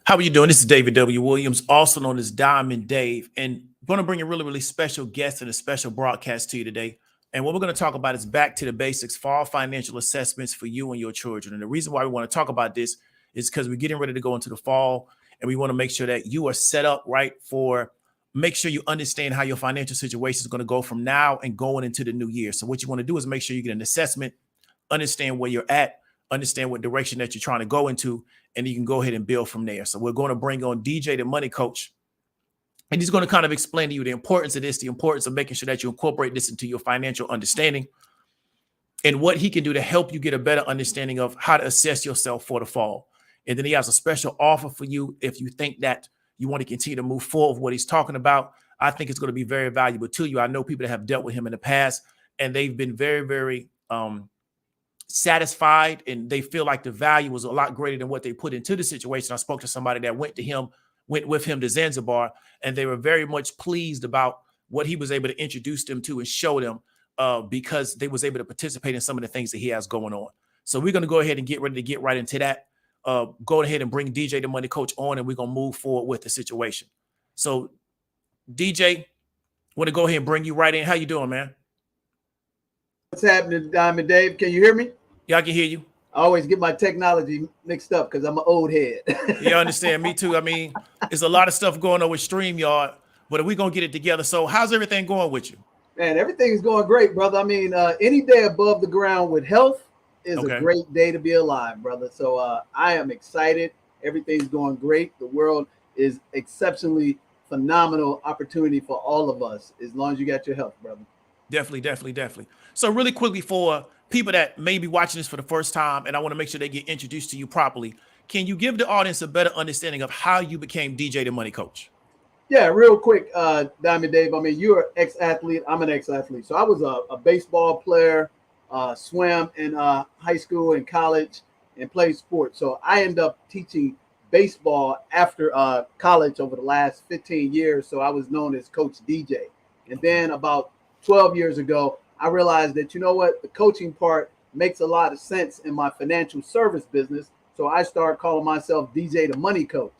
How are you doing? This is David W. Williams, also known as Diamond Dave, and I'm going to bring a really, really special guest and a special broadcast to you today. And what we're going to talk about is back to the basics, fall financial assessments for you and your children. And the reason why we want to talk about this is because we're getting ready to go into the fall, and we want to make sure that you are set up right for. Make sure you understand how your financial situation is going to go from now and going into the new year. So what you want to do is make sure you get an assessment, understand where you're at, understand what direction that you're trying to go into, and you can go ahead and build from there. So we're going to bring on DJ, the money coach, and he's going to kind of explain to you the importance of this, the importance of making sure that you incorporate this into your financial understanding, and what he can do to help you get a better understanding of how to assess yourself for the fall. And then he has a special offer for you if you think that you want to continue to move forward with what he's talking about. I think it's going to be very valuable to you. I know people that have dealt with him in the past, and they've been very, very satisfied, and they feel like the value was a lot greater than what they put into the situation. I spoke to somebody that went with him to Zanzibar, and they were very much pleased about what he was able to introduce them to and show them because they was able to participate in some of the things that he has going on. So we're going to go ahead and get ready to get right into that. Go ahead and bring DJ, the money coach, on, and we're going to move forward with the situation. So DJ, want to go ahead and bring you right in. How you doing, man? What's happening, Diamond Dave? Can you hear me? Yeah, I can hear you. I always get my technology mixed up because I'm an old head. Yeah, I understand. Me too. I mean, there's a lot of stuff going on with StreamYard, but we're going to get it together. So how's everything going with you? Man, everything's going great, brother. I mean, any day above the ground with health is a great day to be alive, brother. So I am excited. Everything's going great. The world is exceptionally phenomenal opportunity for all of us as long as you got your health, brother. Definitely. So really quickly, for people that may be watching this for the first time, and I want to make sure they get introduced to you properly, can you give the audience a better understanding of how you became DJ, the money coach? Yeah, real quick, Diamond Dave. I mean, you're an ex-athlete. I'm an ex-athlete. So I was a baseball player, swam in high school and college, and played sports. So I ended up teaching baseball after college over the last 15 years. So I was known as Coach DJ. And then about 12 years ago, I realized that, you know what, the coaching part makes a lot of sense in my financial service business. So I started calling myself DJ, the money coach.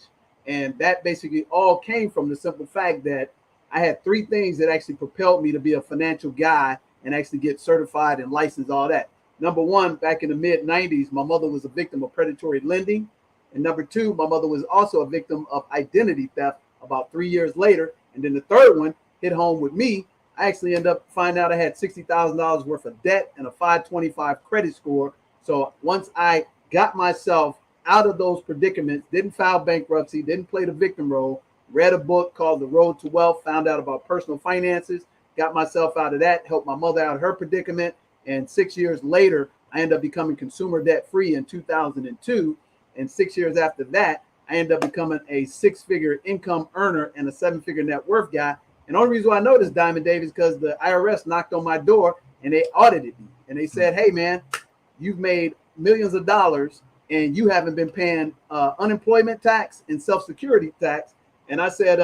And that basically all came from the simple fact that I had three things that actually propelled me to be a financial guy and actually get certified and licensed, all that. Number one, back in the mid 90s, my mother was a victim of predatory lending. And number two, my mother was also a victim of identity theft about 3 years later. And then the third one hit home with me. I actually ended up finding out I had $60,000 worth of debt and a 525 credit score. So once I got myself out of those predicaments, didn't file bankruptcy, didn't play the victim role, read a book called The Road to Wealth, found out about personal finances, got myself out of that, helped my mother out of her predicament. And 6 years later, I ended up becoming consumer debt free in 2002. And 6 years after that, I ended up becoming a six-figure income earner and a seven-figure net worth guy. And the only reason why I know this, Diamond Dave, is because the IRS knocked on my door and they audited me. And they said, hey, man, you've made millions of dollars and you haven't been paying unemployment tax and Social Security tax. And I said,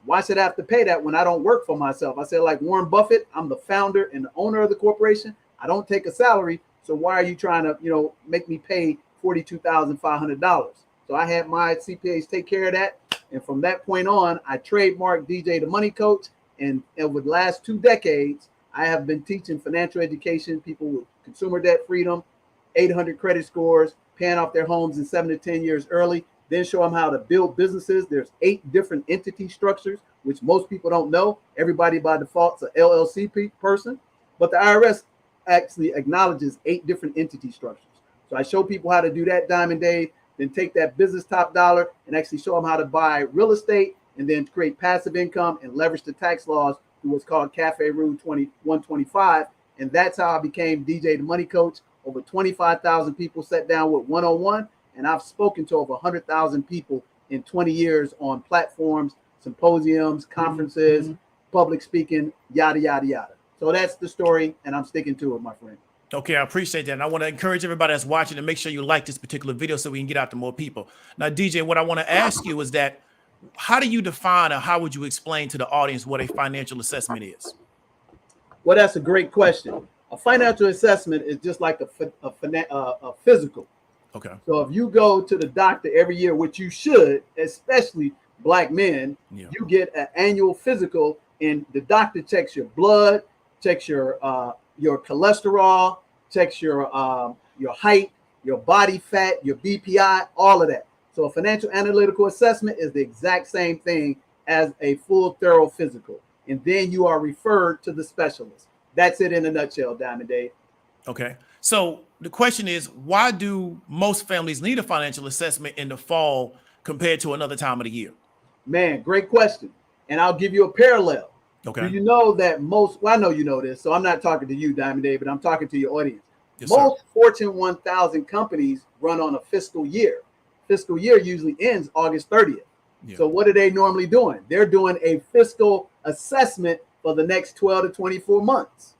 why should I have to pay that when I don't work for myself? I said, like Warren Buffett, I'm the founder and the owner of the corporation. I don't take a salary. So why are you trying to, make me pay $42,500? So I had my CPAs take care of that. And from that point on, I trademarked DJ, the money coach. And over the last 2 decades, I have been teaching financial education, people with consumer debt freedom, 800 credit scores, paying off their homes in 7 to 10 years early, then show them how to build businesses. There's 8 different entity structures, which most people don't know. Everybody by default is an LLC person, but the IRS actually acknowledges 8 different entity structures. So I show people how to do that, Diamond Dave, then take that business top dollar and actually show them how to buy real estate and then create passive income and leverage the tax laws through what's called Cafe Rule 125. And that's how I became DJ, the money coach. Over 25,000 people sat down with 101, and I've spoken to over 100,000 people in 20 years on platforms, symposiums, conferences, public speaking, yada, yada, yada. So that's the story, and I'm sticking to it, my friend. Okay, I appreciate that. And I want to encourage everybody that's watching to make sure you like this particular video so we can get out to more people. Now, DJ, what I want to ask you is that how do you define or how would you explain to the audience what a financial assessment is? Well, that's a great question. A financial assessment is just like a physical. Okay. So if you go to the doctor every year, which you should, especially black men, Yeah. you get an annual physical, and the doctor checks your blood, checks your cholesterol, checks your height, your body fat, your BPI, all of that. So a financial analytical assessment is the exact same thing as a full thorough physical, and then you are referred to the specialist. That's it in a nutshell, Diamond Dave. Okay. So the question is, why do most families need a financial assessment in the fall compared to another time of the year? Man, great question. And I'll give you a parallel. Do Okay. you know that well, I know you know this, so I'm not talking to you, Diamond Dave, but I'm talking to your audience. Yes, sir. Most Fortune 1000 companies run on a fiscal year. Fiscal year usually ends August 30th. Yeah. So what are they normally doing? They're doing a fiscal assessment for the next 12 to 24 months.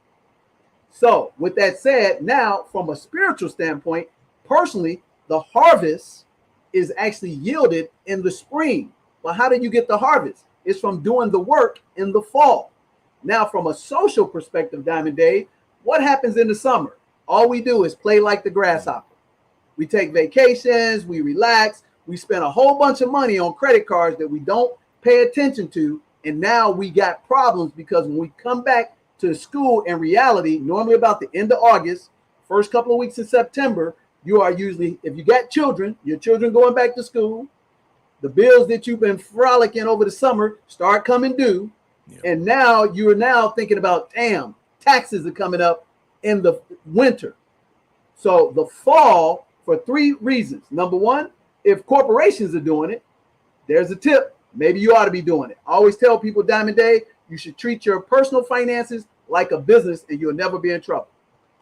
So with that said, now from a spiritual standpoint, personally, the harvest is actually yielded in the spring. Well, how did you get the harvest? It's from doing the work in the fall. Now, from a social perspective, Diamond Dave, what happens in the summer? All we do is play like the grasshopper. We take vacations, we relax, we spend a whole bunch of money on credit cards that we don't pay attention to. And now we got problems because when we come back to school in reality, normally about the end of August, first couple of weeks in September, you are usually, if you got children, your children going back to school, the bills that you've been frolicking over the summer start coming due. Yeah. And now you're now thinking about, damn, taxes are coming up in the winter. So the fall, for three reasons. Number one, if corporations are doing it, there's a tip. Maybe you ought to be doing it. I always tell people, Diamond Dave, you should treat your personal finances like a business and you'll never be in trouble.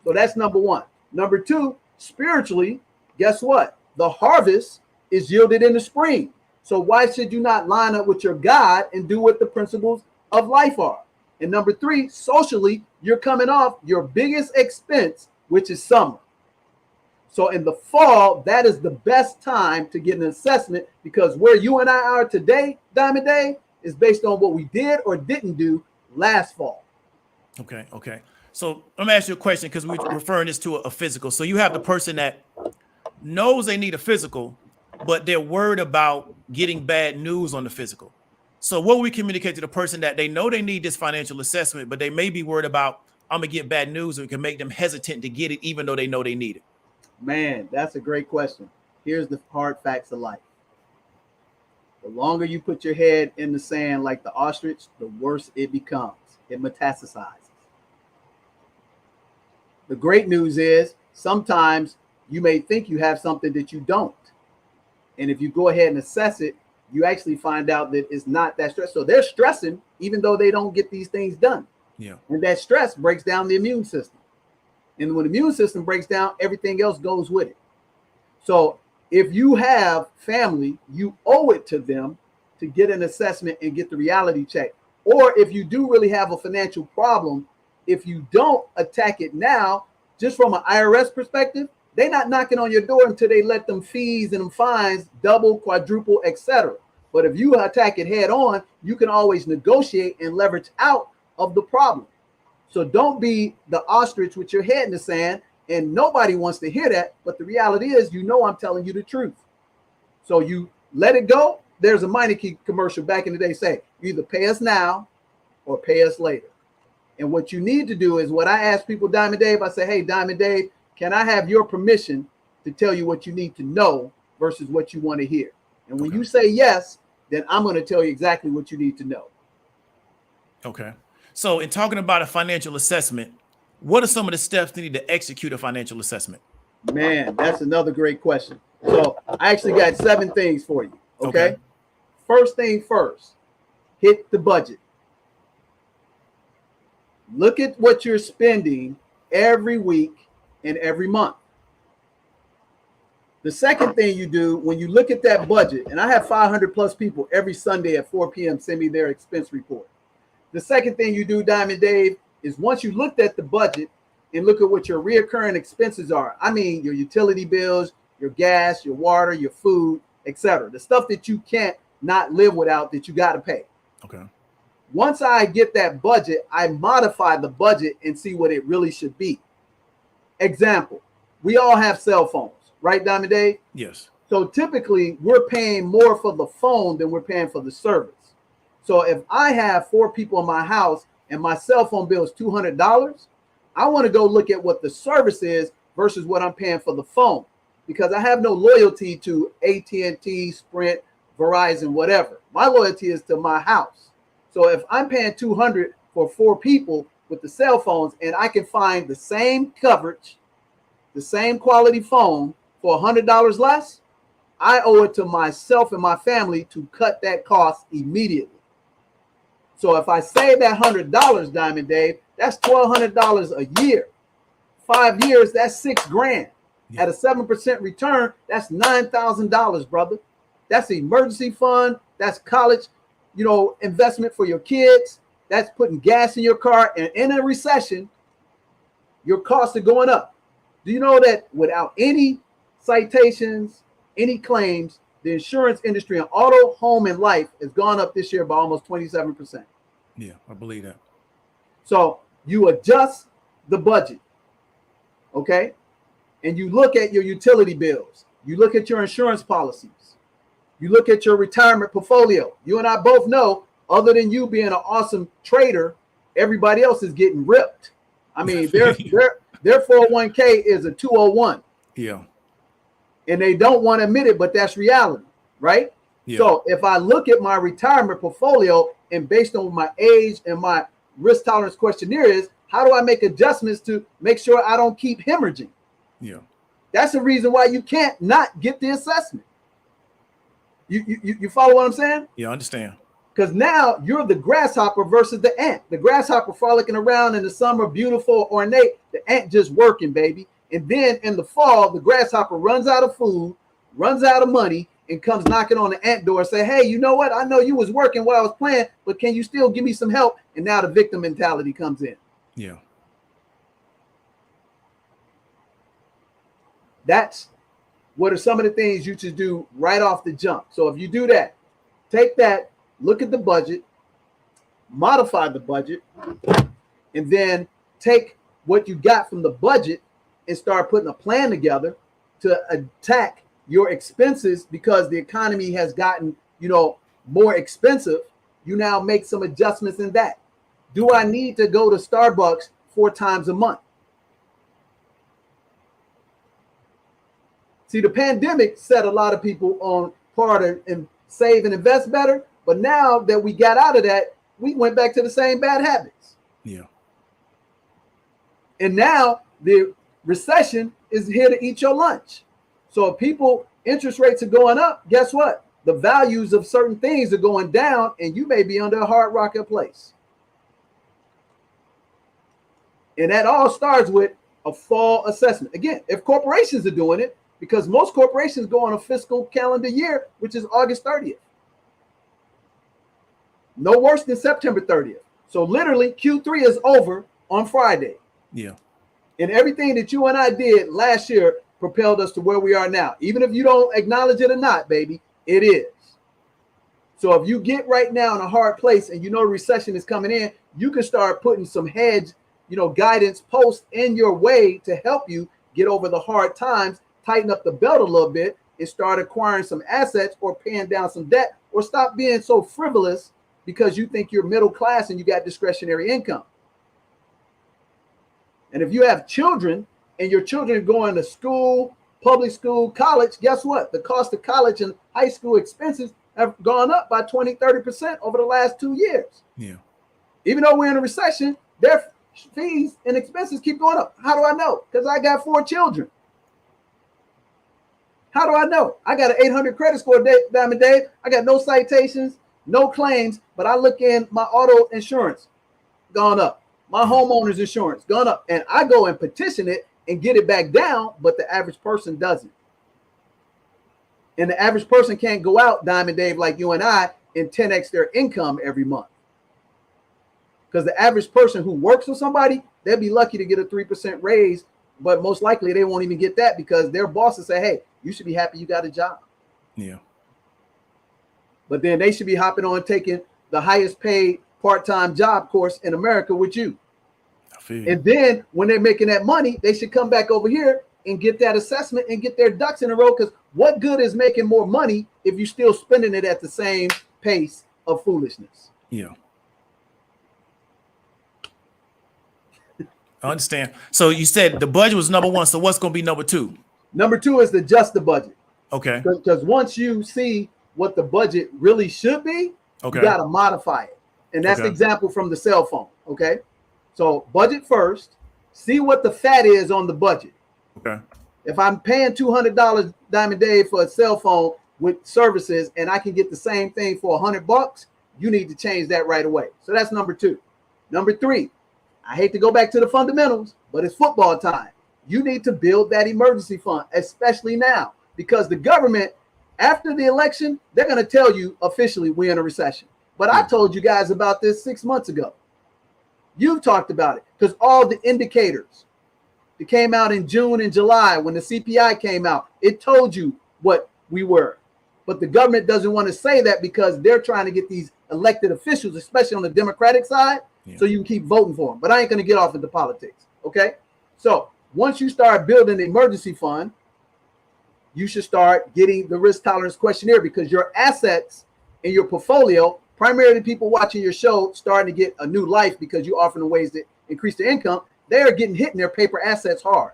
So that's number one. Number two, spiritually, guess what? The harvest is yielded in the spring. So why should you not line up with your God and do what the principles of life are? And number three, socially, you're coming off your biggest expense, which is summer. So in the fall, that is the best time to get an assessment because where you and I are today, Diamond Dave, is based on what we did or didn't do last fall. Okay. Okay. So let me ask you a question because we're referring this to a physical. So you have the person that knows they need a physical, but they're worried about getting bad news on the physical. So what we communicate to the person that they know they need this financial assessment, but they may be worried about, I'm going to get bad news, and it can make them hesitant to get it, even though they know they need it. Man, that's a great question. Here's the hard facts of life. The longer you put your head in the sand like the ostrich, the worse it becomes. It metastasizes. The great news is sometimes you may think you have something that you don't. And if you go ahead and assess it, you actually find out that it's not that stress. So they're stressing even though they don't get these things done. Yeah. And that stress breaks down the immune system. And when the immune system breaks down, everything else goes with it. So if you have family, you owe it to them to get an assessment and get the reality check. Or if you do really have a financial problem, if you don't attack it now, just from an IRS perspective, they're not knocking on your door until they let them fees and them fines double, quadruple, etc. But if you attack it head on, you can always negotiate and leverage out of the problem. So don't be the ostrich with your head in the sand, and nobody wants to hear that. But the reality is, I'm telling you the truth. So you let it go. There's a Meineke commercial back in the day say, you either pay us now or pay us later. And what you need to do is what I ask people, Diamond Dave, I say, hey, Diamond Dave, can I have your permission to tell you what you need to know versus what you want to hear? And when you say yes, then I'm going to tell you exactly what you need to know. Okay. So in talking about a financial assessment, what are some of the steps needed to execute a financial assessment? Man, that's another great question. So I actually got 7 things for you. Okay. First thing first, hit the budget. Look at what you're spending every week and every month. The second thing you do when you look at that budget, and I have 500 plus people every Sunday at 4 p.m. send me their expense report. The second thing you do, Diamond Dave, is once you looked at the budget and look at what your reoccurring expenses are. I mean, your utility bills, your gas, your water, your food, etc. The stuff that you can't not live without that you got to pay. Okay. Once I get that budget, I modify the budget and see what it really should be. Example, we all have cell phones, right, Diamond Dave? Yes. So typically we're paying more for the phone than we're paying for the service. So if I have 4 people in my house and my cell phone bill is $200, I want to go look at what the service is versus what I'm paying for the phone, because I have no loyalty to AT&T, Sprint, Verizon, whatever. My loyalty is to my house. So if I'm paying $200 for 4 people with the cell phones and I can find the same coverage, the same quality phone for $100 less, I owe it to myself and my family to cut that cost immediately. So if I save that $100, Diamond Dave, that's $1,200 a year. 5 years, that's $6,000. Yeah. At a 7% return, that's $9,000, brother. That's the emergency fund. That's college, investment for your kids. That's putting gas in your car. And in a recession, your costs are going up. Do you know that without any citations, any claims, the insurance industry in auto, home, and life has gone up this year by almost 27%. Yeah, I believe that. So you adjust the budget, okay? And you look at your utility bills. You look at your insurance policies. You look at your retirement portfolio. You and I both know, other than you being an awesome trader, everybody else is getting ripped. I mean, their 401k is a 201. Yeah. And they don't want to admit it, but that's reality, right? Yeah. So if I look at my retirement portfolio and based on my age and my risk tolerance questionnaire is, how do I make adjustments to make sure I don't keep hemorrhaging? Yeah. That's the reason why you can't not get the assessment. You follow what I'm saying? Yeah, I understand. Because now you're the grasshopper versus the ant. The grasshopper frolicking around in the summer, beautiful, ornate. The ant just working, baby. And then in the fall, the grasshopper runs out of food, runs out of money, and comes knocking on the ant door and say, hey, you know what? I know you was working while I was playing, but can you still give me some help? And now the victim mentality comes in. Yeah. That's what are some of the things you should do right off the jump. So if you do that, take that, look at the budget, modify the budget, and then take what you got from the budget and start putting a plan together to attack your expenses, because the economy has gotten, more expensive. You now make some adjustments in that. Do I need to go to Starbucks 4 times a month? See, the pandemic set a lot of people on part of and save and invest better. But now that we got out of that, we went back to the same bad habits. Yeah. And now the recession is here to eat your lunch. So if interest rates are going up, guess what? The values of certain things are going down, and you may be under a hard rocket place. And that all starts with a fall assessment. Again, if corporations are doing it, because most corporations go on a fiscal calendar year, which is August 30th. No worse than September 30th. So literally Q3 is over on Friday. Yeah. And everything that you and I did last year propelled us to where we are now. Even if you don't acknowledge it or not, baby, it is. So if you get right now in a hard place and recession is coming in, you can start putting some hedge, guidance posts in your way to help you get over the hard times, tighten up the belt a little bit, and start acquiring some assets or paying down some debt, or stop being so frivolous because you think you're middle class and you got discretionary income. And if you have children and your children are going to school, public school, college, guess what? The cost of college and high school expenses have gone up by 20-30% over the last 2 years. Yeah. Even though we're in a recession, their fees and expenses keep going up. How do I know? Because I got 4 children. How do I know? I got an 800 credit score, Diamond Dave. I got no citations, no claims, but I look in my auto insurance, gone up. My homeowner's insurance, gone up. And I go and petition it and get it back down, but the average person doesn't. And the average person can't go out, Diamond Dave, like you and I, and 10x their income every month. Because the average person who works with somebody, they'll be lucky to get a 3% raise, but most likely they won't even get that because their bosses say, hey, you should be happy you got a job. Yeah. But then they should be hopping on taking the highest paid part-time job course in America with you. I feel you. And then when they're making that money, they should come back over here and get that assessment and get their ducks in a row. Because what good is making more money if you're still spending it at the same pace of foolishness? Yeah. I understand. So you said the budget was number one. So what's going to be number two? Number two is to adjust the budget. Okay. Because once you see what the budget really should be, Okay. you got to modify it. And that's the example from the cell phone. Okay. So budget first, see what the fat is on the budget. Okay. If I'm paying $200 Diamond Dave for a cell phone with services and I can get the same thing for $100, you need to change that right away. So that's number two. Number three, I hate to go back to the fundamentals, but it's football time. You need to build that emergency fund, especially now, because the government, after the election, they're going to tell you officially we're in a recession. But I told you guys about this 6 months ago. You've talked about it because all the indicators that came out in June and July when the CPI came out, it told you what we were. But the government doesn't want to say that because they're trying to get these elected officials, especially on the Democratic side, so you can keep voting for them. But I ain't going to get off into politics. Okay. So once you start building the emergency fund, you should start getting the risk tolerance questionnaire because your assets in your portfolio, primarily people watching your show, starting to get a new life because you offer them ways to increase their income. They are getting hit in their paper assets hard.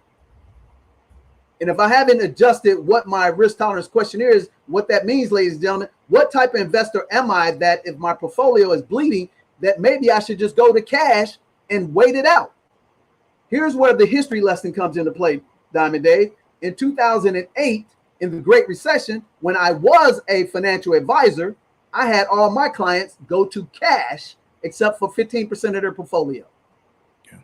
And if I haven't adjusted what my risk tolerance questionnaire is, what that means, ladies and gentlemen, what type of investor am I that if my portfolio is bleeding, that maybe I should just go to cash and wait it out? Here's where the history lesson comes into play, Diamond Dave. In 2008, in the Great Recession, when I was a financial advisor, I had all my clients go to cash except for 15% of their portfolio. Yeah.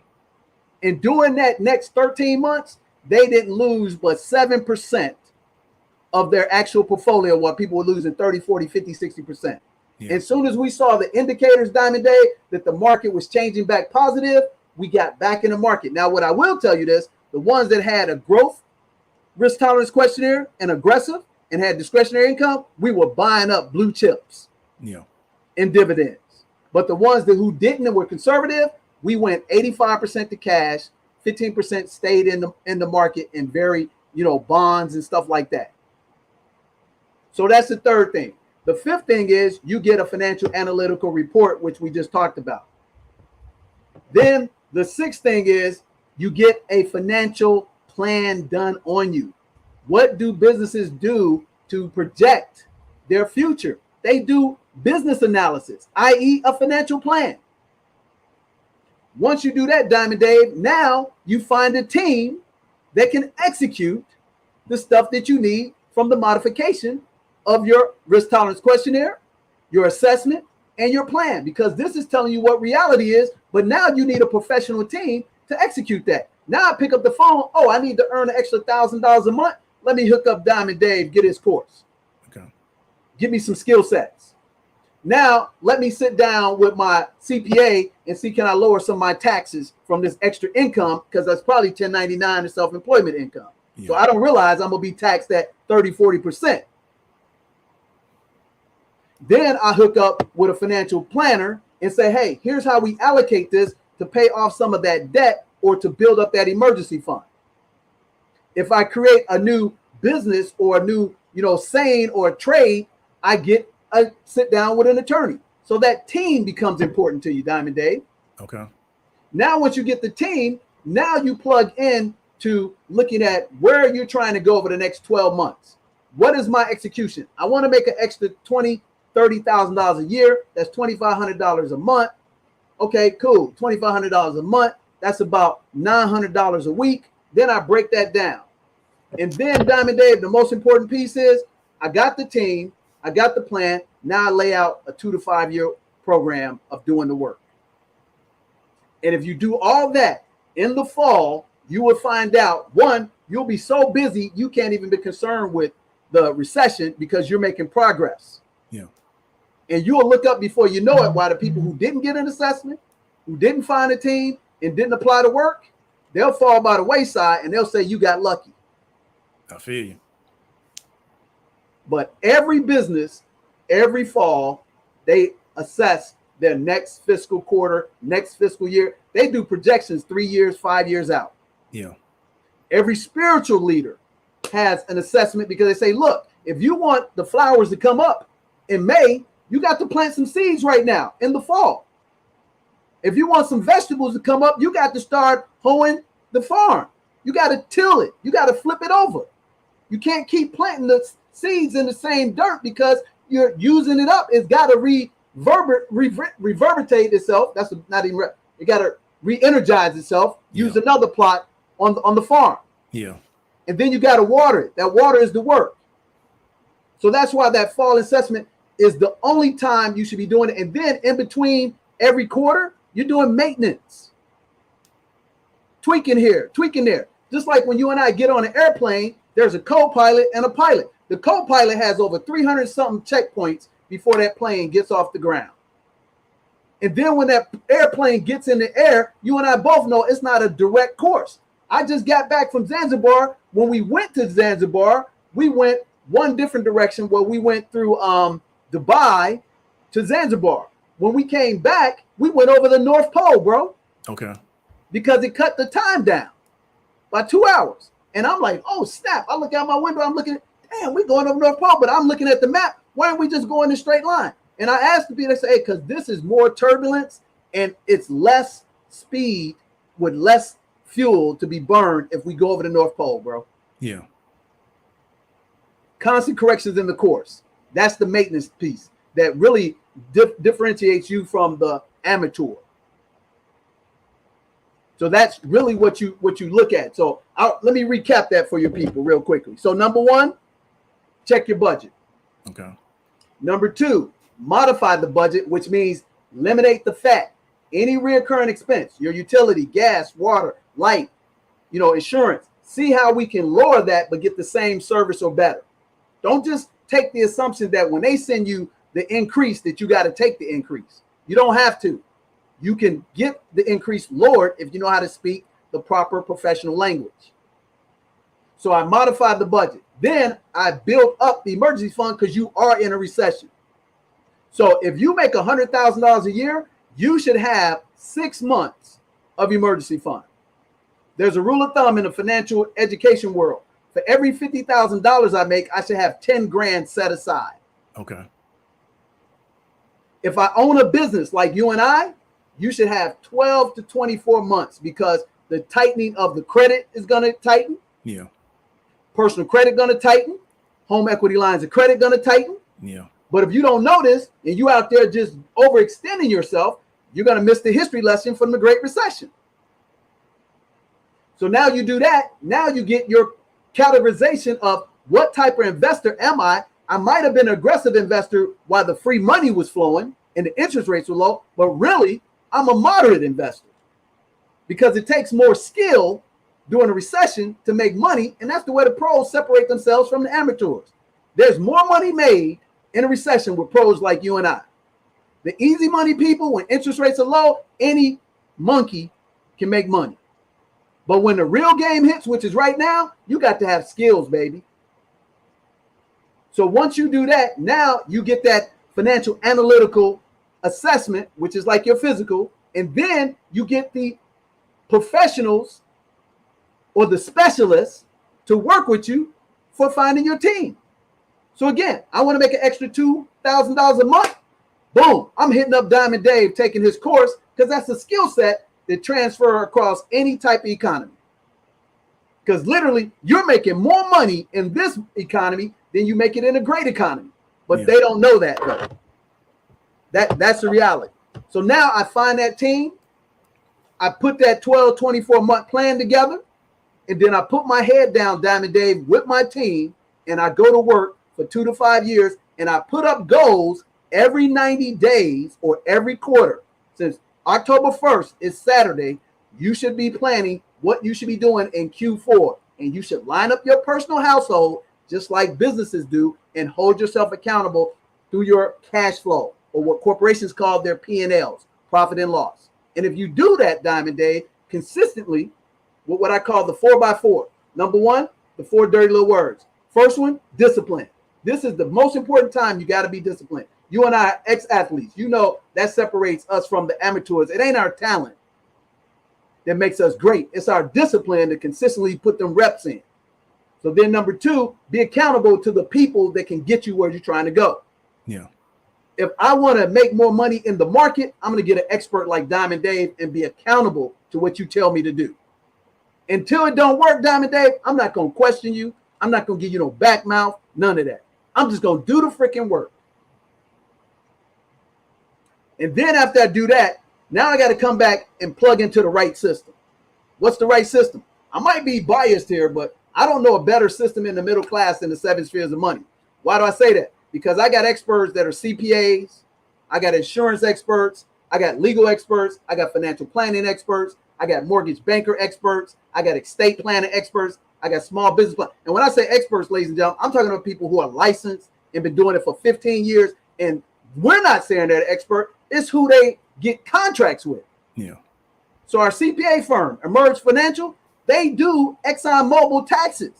And during that next 13 months, they didn't lose but 7% of their actual portfolio, while people were losing 30, 40, 50, 60%. Yeah. As soon as we saw the indicators, Diamond Dave, that the market was changing back positive, we got back in the market. Now, what I will tell you this, the ones that had a growth risk tolerance questionnaire and aggressive and had discretionary income, we were buying up blue chips and dividends. But the ones who didn't and were conservative, we went 85% to cash, 15% stayed in the market and very, bonds and stuff like that. So that's the third thing. The fifth thing is you get a financial analytical report, which we just talked about. Then the sixth thing is you get a financial plan done on you. What do businesses do to project their future? They do business analysis, i.e. a financial plan. Once you do that, Diamond Dave, now you find a team that can execute the stuff that you need from the modification of your risk tolerance questionnaire, your assessment, and your plan, because this is telling you what reality is, but now you need a professional team to execute that. Now I pick up the phone. Oh, I need to earn an extra $1,000 a month. Let me hook up Diamond Dave, get his course. Okay. Give me some skill sets. Now let me sit down with my CPA and see, can I lower some of my taxes from this extra income? Because that's probably 1099 or self-employment income. Yeah. So I don't realize I'm going to be taxed at 30, 40%. Then I hook up with a financial planner and say, hey, here's how we allocate this to pay off some of that debt or to build up that emergency fund. If I create a new business or a new, saying or a trade, I get a sit down with an attorney. So that team becomes important to you, Diamond Dave. Okay. Now, once you get the team, now you plug in to looking at where you're trying to go over the next 12 months. What is my execution? I want to make an extra $20,000, $30,000 a year. That's $2,500 a month. Okay, cool. $2,500 a month. That's about $900 a week. Then I break that down. And then, Diamond Dave, the most important piece is I got the team, I got the plan. Now I lay out a 2 to 5 year program of doing the work. And if you do all that in the fall, you will find out, one, you'll be so busy you can't even be concerned with the recession because you're making progress. Yeah. And you will look up before you know it why the people who didn't get an assessment, who didn't find a team and didn't apply to work, they'll fall by the wayside and they'll say you got lucky. I feel you. But every business, every fall, they assess their next fiscal quarter, next fiscal year. They do projections 3 years, 5 years out. Yeah. Every spiritual leader has an assessment because they say, look, if you want the flowers to come up in May, you got to plant some seeds right now in the fall. If you want some vegetables to come up, you got to start hoeing the farm. You got to till it. You got to flip it over. You can't keep planting the seeds in the same dirt because you're using it up. It's got to reverberate itself. That's not even right. It got to re-energize itself. Use another plot on the farm. Yeah. And then you got to water it. That water is the work. So that's why that fall assessment is the only time you should be doing it. And then in between every quarter, you're doing maintenance. Tweaking here, tweaking there. Just like when you and I get on an airplane, there's a co-pilot and a pilot. The co-pilot has over 300 something checkpoints before that plane gets off the ground. And then when that airplane gets in the air, you and I both know it's not a direct course. I just got back from Zanzibar. When we went to Zanzibar, we went one different direction where we went through Dubai to Zanzibar. When we came back, we went over the North Pole, bro. Okay. Because it cut the time down by 2 hours. And I'm like, oh, snap. I look out my window. I'm looking, damn, we're going over North Pole. But I'm looking at the map. Why aren't we just going in a straight line? And I asked the people, they say, hey, because this is more turbulence and it's less speed with less fuel to be burned if we go over the North Pole, bro. Yeah. Constant corrections in the course. That's the maintenance piece that really differentiates you from the amateur. So that's really what you look at. So let me recap that for your people real quickly. So number one, check your budget. Okay. Number two, modify the budget, which means eliminate the fat. Any recurring expense, your utility, gas, water, light, insurance. See how we can lower that but get the same service or better. Don't just take the assumption that when they send you the increase that you got to take the increase. You don't have to. You can get the increase lowered if you know how to speak the proper professional language. So I modified the budget. Then I built up the emergency fund because you are in a recession. So if you make $100,000 a year, you should have 6 months of emergency fund. There's a rule of thumb in the financial education world. For every $50,000 I make, I should have 10 grand set aside. Okay. If I own a business like you and I, you should have 12 to 24 months because the tightening of the credit is going to tighten. Yeah. Personal credit going to tighten. Home equity lines of credit going to tighten. Yeah. But if you don't notice and you out there just overextending yourself, you're going to miss the history lesson from the Great Recession. So now you do that. Now you get your categorization of what type of investor am I? I might have been an aggressive investor while the free money was flowing and the interest rates were low, but really I'm a moderate investor because it takes more skill during a recession to make money. And that's the way the pros separate themselves from the amateurs. There's more money made in a recession with pros like you and I. The easy money people, when interest rates are low, any monkey can make money. But when the real game hits, which is right now, you got to have skills, baby. So once you do that, now you get that financial analytical assessment, which is like your physical, and then you get the professionals or the specialists to work with you for finding your team. So again, I want to make an extra $2,000 a month. Boom, I'm hitting up Diamond Dave, taking his course, because that's a skill set that transfer across any type of economy. Because literally, you're making more money in this economy than you make it in a great economy. But they don't know that, though. That's the reality. So now I find that team. I put that 12, 24-month plan together. And then I put my head down, Diamond Dave, with my team. And I go to work for 2 to 5 years. And I put up goals every 90 days or every quarter. Since October 1st is Saturday, you should be planning what you should be doing in Q4. And you should line up your personal household just like businesses do and hold yourself accountable through your cash flow or what corporations call their P&Ls, profit and loss. And if you do that, Diamond Dave, consistently with what I call the 4x4. Number one, the 4 dirty little words. First one, discipline. This is the most important time you got to be disciplined. You and I are ex-athletes. You know that separates us from the amateurs. It ain't our talent. that makes us great. It's our discipline to consistently put them reps in. So then number two, be accountable to the people that can get you where you're trying to go. Yeah. If I want to make more money in the market, I'm going to get an expert like Diamond Dave and be accountable to what you tell me to do. Until it don't work, Diamond Dave, I'm not going to question you. I'm not going to give you no back mouth, none of that. I'm just going to do the freaking work. And then after I do that, now I got to come back and plug into the right system. What's the right system? I might be biased here, but I don't know a better system in the middle class than the 7 spheres of money. Why do I say that? Because I got experts that are CPAs. I got insurance experts. I got legal experts. I got financial planning experts. I got mortgage banker experts. I got estate planning experts. I got small business plan. And when I say experts, ladies and gentlemen, I'm talking about people who are licensed and been doing it for 15 years. And we're not saying they're an expert. It's who they get contracts with. Yeah. So our CPA firm, Emerge Financial, they do ExxonMobil taxes,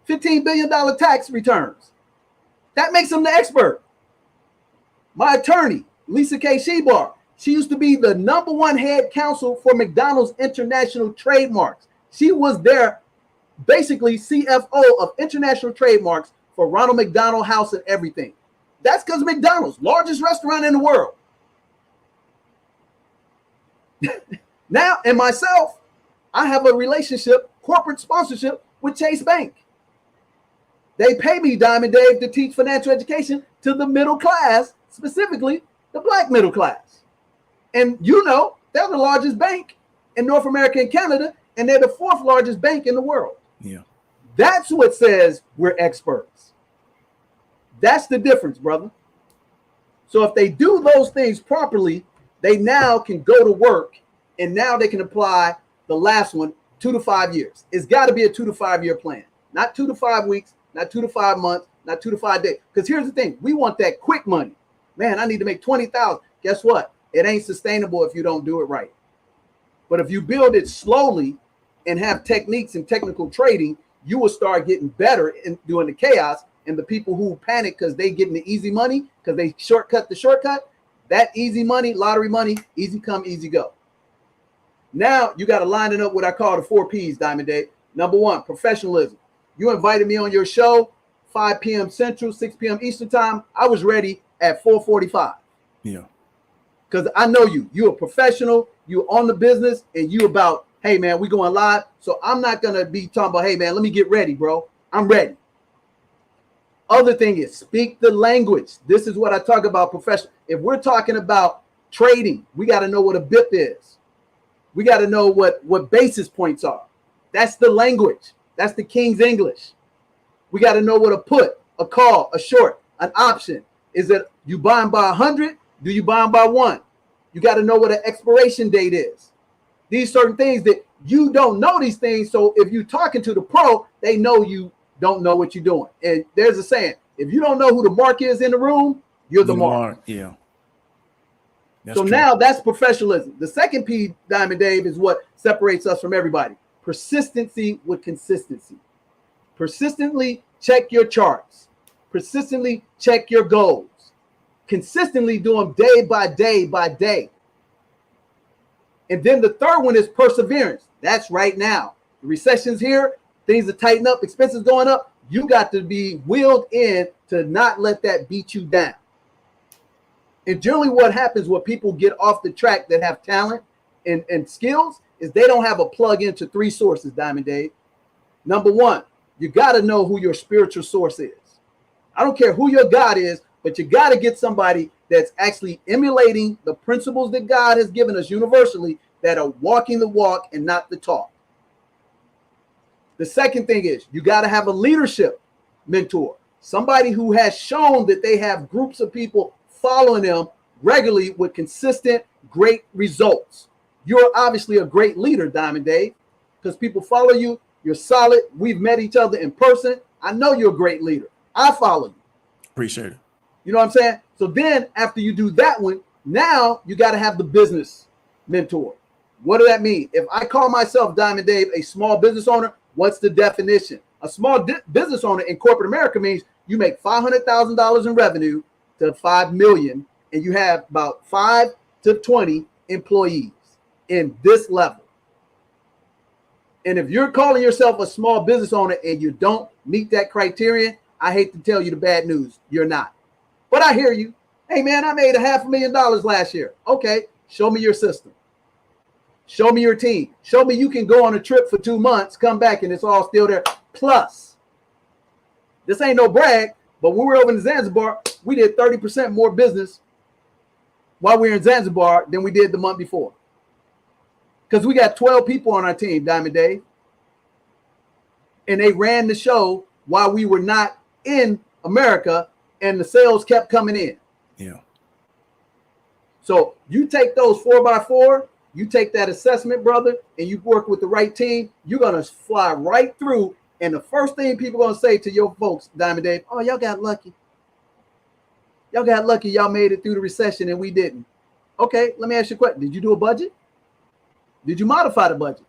$15 billion tax returns. That makes them the expert. My attorney, Lisa K. Shebar, she used to be the #1 head counsel for McDonald's International Trademarks. She was their basically CFO of international trademarks for Ronald McDonald House and everything. That's because McDonald's, largest restaurant in the world. Now, and myself, I have a relationship, corporate sponsorship with Chase Bank. They pay me, Diamond Dave, to teach financial education to the middle class, specifically the black middle class. And you know, they're the largest bank in North America and Canada, and they're the 4th largest bank in the world. Yeah. That's what says we're experts. That's the difference, brother. So if they do those things properly, they now can go to work, and now they can apply the last one, 2 to 5 years. It's got to be a 2 to 5 year plan, not 2 to 5 weeks, not 2 to 5 months, not 2 to 5 days. Because here's the thing, we want that quick money. Man, I need to make 20,000. Guess what? It ain't sustainable if you don't do it right. But if you build it slowly and have techniques and technical trading, you will start getting better in doing the chaos. And the people who panic because they getting the easy money, because they shortcut the shortcut, that easy money, lottery money, easy come, easy go. Now you got to line it up what I call the 4 Ps, Diamond Dave. Number 1, professionalism. You invited me on your show, 5 p.m. Central, 6 p.m. Eastern time. I was ready at 4:45. Yeah. Because I know you. You're a professional. You on the business, and you about, hey, man, we going live. So I'm not going to be talking about, hey, man, let me get ready, bro. I'm ready. Other thing is speak the language. This is what I talk about professional. If we're talking about trading, we got to know what a BIP is. We got to know what basis points are. That's the language. That's the King's English. We got to know what a put, a call, a short, an option. Is it you buying by 100? Do you buying by 1? You got to know what an expiration date is. These certain things that you don't know these things. So if you're talking to the pro, they know you don't know what you're doing. And there's a saying, if you don't know who the mark is in the room, you're the mark. Yeah. That's so true. now that's professionalism. The second P, Diamond Dave, is what separates us from everybody. Persistency with consistency. Persistently check your charts. Persistently check your goals. Consistently do them day by day by day. And then the third one is perseverance. That's right now. The recession's here. Things are tighten up. Expenses going up. You got to be willed in to not let that beat you down. And generally what happens when people get off the track that have talent and skills is they don't have a plug into 3 sources, Diamond Dave. Number 1, you got to know who your spiritual source is. I don't care who your God is, but you got to get somebody that's actually emulating the principles that God has given us universally, that are walking the walk and not the talk. The second thing is you got to have a leadership mentor, somebody who has shown that they have groups of people following them regularly with consistent, great results. You're obviously a great leader, Diamond Dave, because people follow you. You're solid. We've met each other in person. I know you're a great leader. I follow you. Appreciate it. You know what I'm saying? So then after you do that one, now you got to have the business mentor. What does that mean? If I call myself, Diamond Dave, a small business owner, what's the definition? A small business owner in corporate America means you make $500,000 in revenue to $5 million, and you have about 5 to 20 employees in this level. And if you're calling yourself a small business owner and you don't meet that criterion, I hate to tell you the bad news. You're not. But I hear you. Hey, man, I made $500,000 last year. Okay, show me your system. Show me your team. Show me you can go on a trip for 2 months, come back, and it's all still there. Plus, this ain't no brag, but when we were over in Zanzibar, we did 30% more business while we were in Zanzibar than we did the month before. Because we got 12 people on our team, Diamond Dave. And they ran the show while we were not in America, and the sales kept coming in. Yeah. So you take those 4x4, you take that assessment, brother, and you work with the right team, you're going to fly right through. And the first thing people are going to say to your folks, Diamond Dave, oh, y'all got lucky. Y'all got lucky. Y'all made it through the recession and we didn't. Okay, let me ask you a question. Did you do a budget? Did you modify the budget?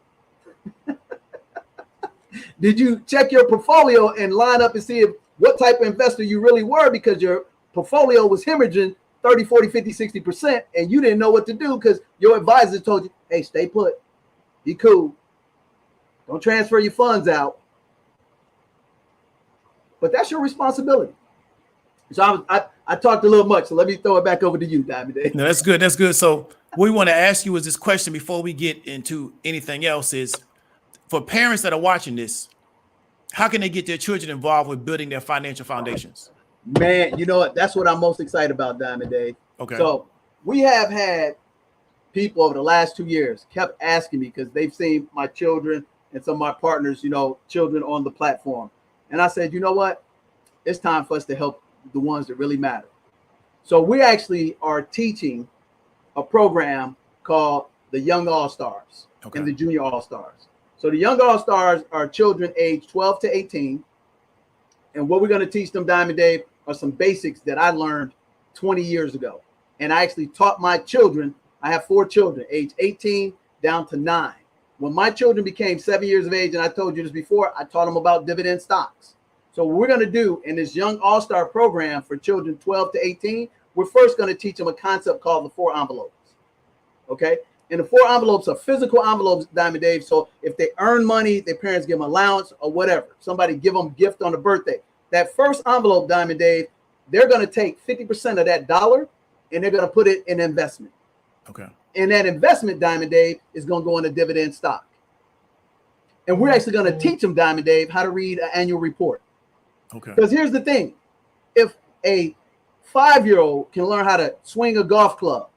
Did you check your portfolio and line up and see if what type of investor you really were, because your portfolio was hemorrhaging 30, 40, 50, 60%, and you didn't know what to do because your advisor told you, hey, stay put. Be cool. Don't transfer your funds out. But that's your responsibility. So I talked a little much, so let me throw it back over to you, Diamond Dave. No, that's good. That's good. So what we want to ask you is this question before we get into anything else is, for parents that are watching this, how can they get their children involved with building their financial foundations? Man, you know what? That's what I'm most excited about, Diamond Dave. Okay. So we have had people over the last 2 years kept asking me because they've seen my children and some of my partners, children on the platform. And I said, you know what? It's time for us to help the ones that really matter. So we actually are teaching a program called the Young All-Stars and the Junior All-Stars. So the Young All-Stars are children aged 12 to 18. And what we're going to teach them, Diamond Dave, are some basics that I learned 20 years ago. And I actually taught my children. I have 4 children, age 18 down to 9. When my children became 7 years of age, and I told you this before, I taught them about dividend stocks. So what we're going to do in this Young All-Star program for children 12 to 18, we're first going to teach them a concept called the 4 envelopes. Okay? And the 4 envelopes are physical envelopes, Diamond Dave. So if they earn money, their parents give them allowance or whatever. Somebody give them a gift on a birthday. That first envelope, Diamond Dave, they're going to take 50% of that dollar and they're going to put it in investment. Okay. And that investment, Diamond Dave, is going to go in a dividend stock. And we're actually going to teach them, Diamond Dave, how to read an annual report. Okay. Because here's the thing. If a 5-year-old can learn how to swing a golf club,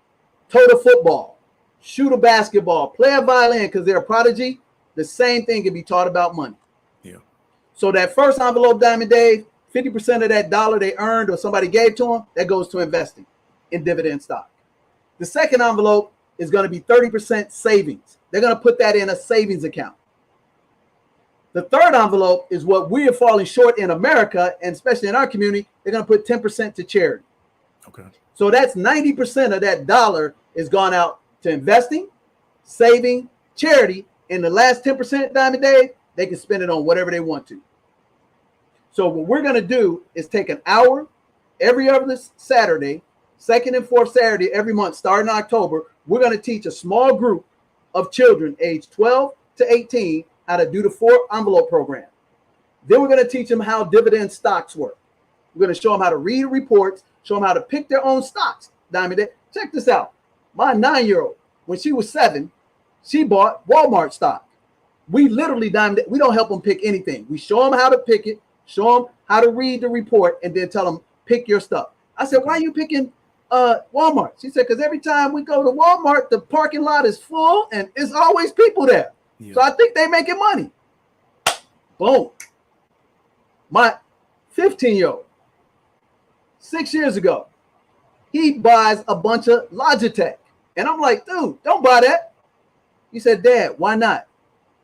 throw the football, shoot a basketball, play a violin because they're a prodigy, the same thing can be taught about money. Yeah. So that first envelope, Diamond Dave, 50% of that dollar they earned or somebody gave to them, that goes to investing in dividend stock. The second envelope is going to be 30% savings. They're going to put that in a savings account. The third envelope is what we are falling short in America, and especially in our community, they're going to put 10% to charity. Okay. So that's 90% of that dollar is gone out to investing, saving, charity. And the last 10%, Diamond Dave, they can spend it on whatever they want to. So what we're going to do is take an hour every other Saturday, second and fourth Saturday every month, starting in October. We're going to teach a small group of children aged 12 to 18 how to do the 4 envelope program. Then we're going to teach them how dividend stocks work. We're going to show them how to read reports, show them how to pick their own stocks. Diamond Dave, check this out. My 9-year-old, when she was 7, she bought Walmart stock. We literally, Diamond Dave, we don't help them pick anything. We show them how to pick it, show them how to read the report, and then tell them, pick your stuff. I said, why are you picking Walmart? She said, because every time we go to Walmart, the parking lot is full and there's always people there. Yeah. So I think they're making money. Boom. My 15-year-old, 6 years ago, he buys a bunch of Logitech. And I'm like, dude, don't buy that. He said, Dad, why not?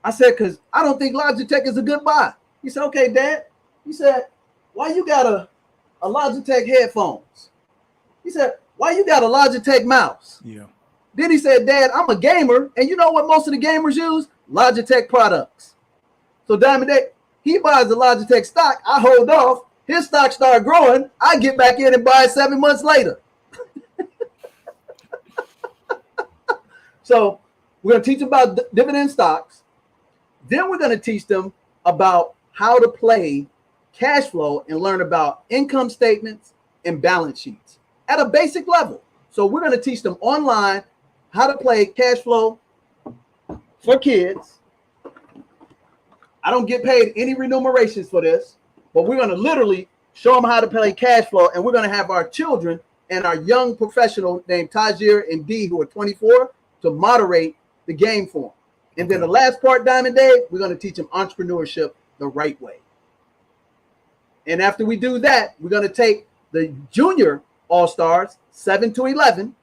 I said, because I don't think Logitech is a good buy. He said, okay, Dad. He said, why you got a Logitech headphones? He said, why you got a Logitech mouse? Yeah. Then he said, Dad, I'm a gamer. And you know what most of the gamers use? Logitech products. So Diamond Dave, he buys the Logitech stock. I hold off. His stock start growing. I get back in and buy it 7 months later. So We're going to teach them about dividend stocks. Then we're going to teach them about how to play cash flow and learn about income statements and balance sheets at a basic level. So we're going to teach them online how to play cash flow for kids. I don't get paid any remunerations for this, but we're going to literally show them how to play cash flow, and we're going to have our children and our young professional named Tajir and D, who are 24, to moderate the game for them. And then the last part, Diamond Dave, we're going to teach them entrepreneurship the right way. And after we do that, we're going to take the junior all-stars, 7 to 11,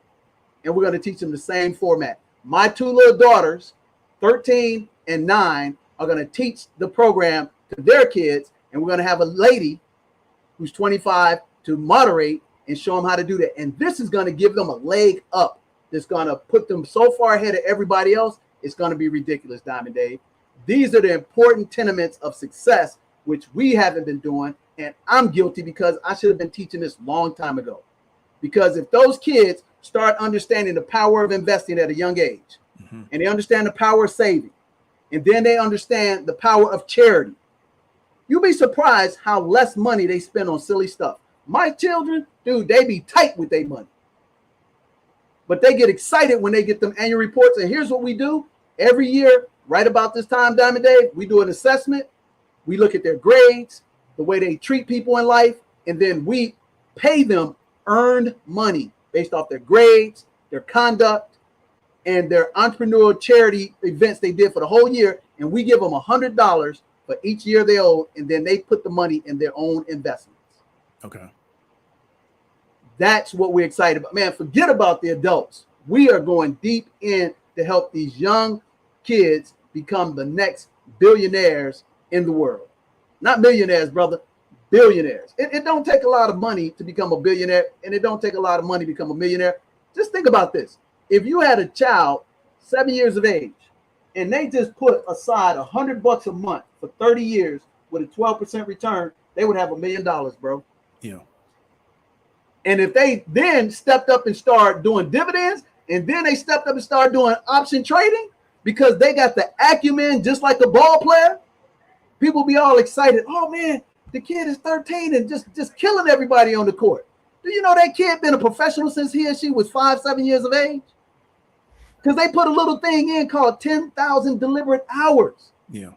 and we're going to teach them the same format. My two little daughters, 13 and 9, are going to teach the program to their kids, and we're going to have a lady who's 25 to moderate and show them how to do that. And this is going to give them a leg up that's going to put them so far ahead of everybody else, it's going to be ridiculous, Diamond Dave. These are the important tenements of success, which we haven't been doing, and I'm guilty because I should have been teaching this long time ago. Because if those kids start understanding the power of investing at a young age, and they understand the power of saving, and then they understand the power of charity, you'll be surprised how less money they spend on silly stuff. My children, dude, they be tight with their money. But they get excited when they get them annual reports. And here's what we do. Every year, right about this time, Diamond Dave, we do an assessment. We look at their grades, the way they treat people in life, and then we pay them earned money based off their grades, their conduct, and their entrepreneurial charity events they did for the whole year. And we give them $100 for each year they owe, and then they put the money in their own investments. Okay. That's what we're excited about. Man, forget about the adults. We are going deep in to help these young kids become the next billionaires in the world. Not millionaires, brother, billionaires. It don't take a lot of money to become a billionaire, and it don't take a lot of money to become a millionaire. Just think about this. If you had a child 7 years of age, and they just put aside $100 a month for 30 years with a 12% return, they would have $1 million, bro. Yeah. And if they then stepped up and started doing dividends, and then they stepped up and started doing option trading because they got the acumen just like a ball player, people be all excited. Oh, man, the kid is 13 and just killing everybody on the court. Do you know that kid been a professional since he or she was 5-7 years of age? Because they put a little thing in called 10,000 deliberate hours. Yeah.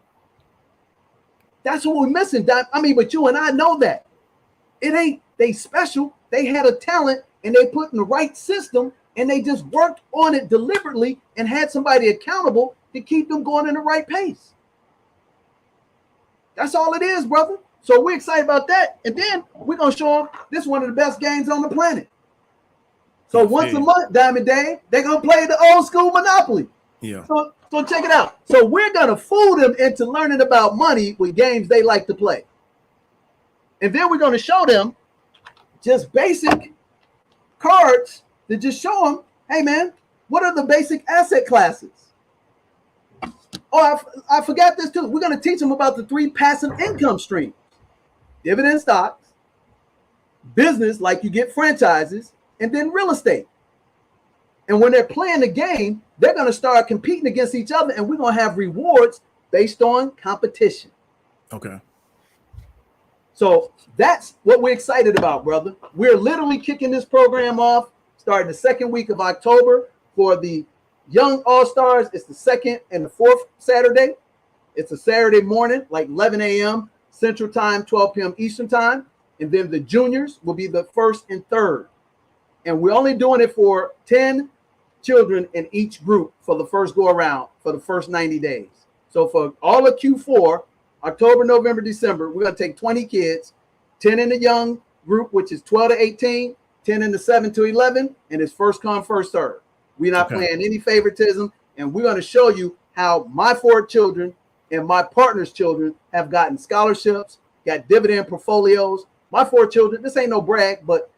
That's what we're missing, Doc. I mean, but you and I know that. It ain't they special. They had a talent and they put in the right system and they just worked on it deliberately and had somebody accountable to keep them going in the right pace. That's all it is, brother. So we're excited about that. And then we're going to show them this is one of the best games on the planet. So once a month, Diamond Dave, they're going to play the old school Monopoly. Yeah. So check it out. So we're going to fool them into learning about money with games they like to play. And then we're going to show them just basic cards to just show them, hey, man, what are the basic asset classes? Oh, I forgot this too. We're going to teach them about the 3 passive income streams. Dividend stocks, business like you get franchises, and then real estate. And when they're playing the game, they're going to start competing against each other, and we're going to have rewards based on competition. Okay. So that's what we're excited about, brother. We're literally kicking this program off starting the 2nd week of October for the Young All-Stars. It's the 2nd and the 4th Saturday. It's a Saturday morning, like 11 a.m. Central Time, 12 p.m. Eastern Time. And then the juniors will be the 1st and 3rd. And we're only doing it for 10 children in each group for the first go around for the first 90 days. So for all of Q4, October, November, December, we're going to take 20 kids, 10 in the young group, which is 12 to 18, 10 in the 7 to 11, and it's first come, first serve. We're not playing any favoritism, and we're going to show you how my 4 children and my partner's children have gotten scholarships, got dividend portfolios. My 4 children, this ain't no brag, but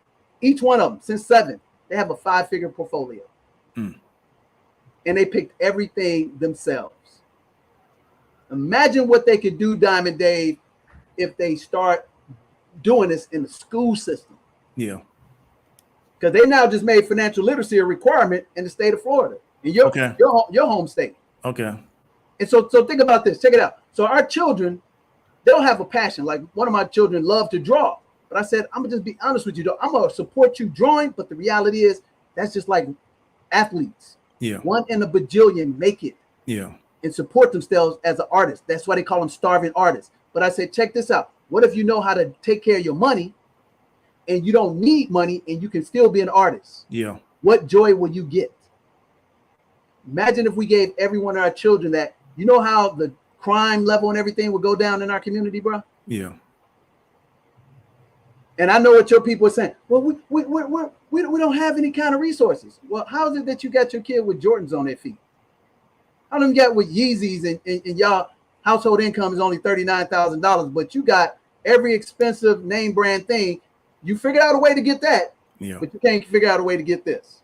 each one of them, since 7, they have a 5-figure portfolio. And they picked everything themselves. Imagine what they could do, Diamond Dave, if they start doing this in the school system. Yeah. Because they now just made financial literacy a requirement in the state of Florida. in Okay. your home state. Okay. And so think about this. Check it out. So our children, they don't have a passion. Like one of my children loved to draw, but I said, I'm gonna just be honest with you, though. I'm gonna support you drawing, but the reality is that's just like athletes. Yeah. One in a bajillion make it. Yeah. And support themselves as an artist. That's why they call them starving artists. But I said, check this out. What if you know how to take care of your money and you don't need money and you can still be an artist? Yeah. What joy will you get? Imagine if we gave every one of our children that. You know how the crime level and everything would go down in our community, bro? Yeah. And I know what your people are saying. Well, we don't have any kind of resources. Well, how is it that you got your kid with Jordans on their feet? How them got with Yeezys and y'all household income is only $39,000, but you got every expensive name brand thing. You figured out a way to get that, but you can't figure out a way to get this.